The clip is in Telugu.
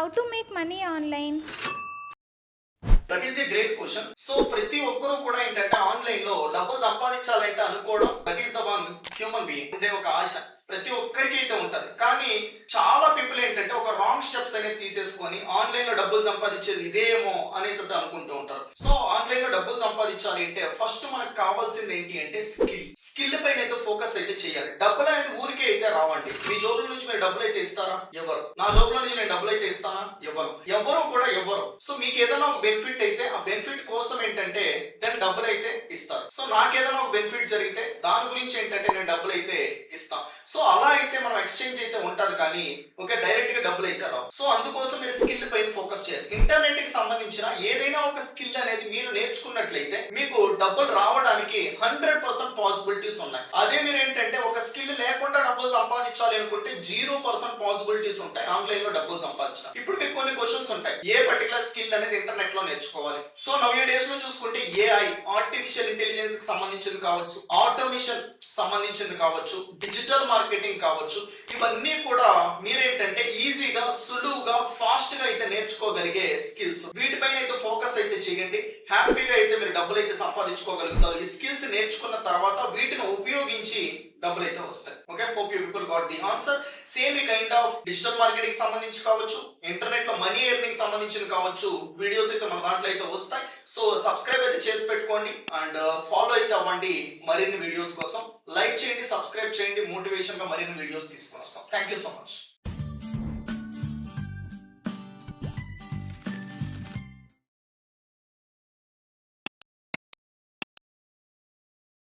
How to make money online? That is a great question. So ప్రతి ఒక్కరూ కూడా ఏంటంటే ఆన్లైన్ లో డబ్బులు సంపాదించాలైతే అనుకోవడం, that is the one human being ఉండే ఒక ఆశ ప్రతి ఒక్కరికి అయితే ఉంటది. కానీ చాలా పీపుల్ ఏంటంటే ఒక రాంగ్ స్టెప్స్ అనేది తీసేసుకొని ఆన్లైన్ లో డబ్బులు సంపాదించేది ఇదేమో అనేసి అయితే అనుకుంటూ ఉంటారు. సో ఆన్లైన్ లో డబ్బులు సంపాదించాలి అంటే ఫస్ట్ మనకు కావాల్సింది ఏంటి అంటే స్కిల్ పైన అయితే ఫోకస్ అయితే చేయాలి. డబ్బులు అనేది ఊరికే అయితే రావండి. మీ జోబుల నుంచి మీరు డబ్బులు అయితే ఇస్తారా? ఎవరు. నా జోబుల నుంచి నేను డబ్బులు అయితే ఇస్తానా? ఎవరు కూడా ఎవరు. సో మీకు ఏదైనా ఒక బెనిఫిట్ అయితే ఆ బెనిఫిట్ కోసం ఏంటంటే దాని డబ్బులు అయితే ఇస్తారు. సో నాకేదైనా ఒక బెనిఫిట్ జరిగితే దాని గురించి ఏంటంటే నేను డబ్బులు అయితే ఇస్తాను. సో అలా అయితే మనం ఎక్స్చేంజ్ అయితే ఉంటది కానీ ఓకే డైరెక్ట్ గా డబ్బులు అయితే రావు. సో అందుకోసం మీరు స్కిల్ పైన ఫోకస్ చేయాలి. ఇంటర్నెట్ కి సంబంధించిన ఏదైనా ఒక స్కిల్ అనేది మీరు నేర్చుకున్నట్లయితే మీకు డబ్బులు రావడానికి 100% పాసిబిలిటీస్ ఉన్నాయి. అదే మీరు ఏంటంటే ఒక స్కిల్ లేకుండా డబ్బులు సంపాదించాలి అనుకుంటే 0% పాసిబిలిటీస్ ఉంటాయి ఆన్లైన్ లో డబ్బులు సంపాదించాలి. ఇప్పుడు మీకు కొన్ని క్వశ్చన్స్ ఉంటాయి, ఏ పర్టికులర్ స్కిల్ అనేది ఇంటర్నెట్ లో నేర్చుకోవాలి. సో నవ్ డేస్ లో చూసుకుంటే ఏఐ, ఆర్టిఫిషియల్ ఇంటెలిజెన్స్ కి సంబంధించింది కావచ్చు, ఆటోమేషన్ సంబంధించింది కావచ్చు, డిజిటల్ మార్కెటింగ్ కావచ్చు, ఇవన్నీ కూడా మీరేంటంటే ఈజీగా సులువుగా ఫాస్ట్ గా అయితే నేర్చుకోగలిగే స్కిల్స్. వీటిపైన అయితే ఫోకస్ అయితే చేయండి. హ్యాపీగా అయితే మీరు డబ్బులు అయితే సంపాదించుకోగలుగుతారు. ఈ స్కిల్స్ నేర్చుకున్న తర్వాత వీటిని ఉపయోగించి డబ్బులు అయితే వస్తాయి. Okay, hope you people got the answer. Same ఈ కైండ్ ఆఫ్ డిజిటల్ మార్కెటింగ్ సంబంధించి కావచ్చు, ఇంటర్నెట్ లో మనీ ఎర్నింగ్ సంబంధించిన కావచ్చు, వీడియోస్ అయితే మన దాంట్లో అయితే వస్తాయి. సో సబ్స్క్రైబ్ అయితే చేసి పెట్టుకోండి అండ్ ఫాలో అయితే అవ్వండి మరిన్ని వీడియోస్ కోసం. లైక్ చేయండి, సబ్స్క్రైబ్ చేయండి, మోటివేషన్ గా మరిన్ని వీడియోస్ తీసుకొని వస్తాం. Thank you so much.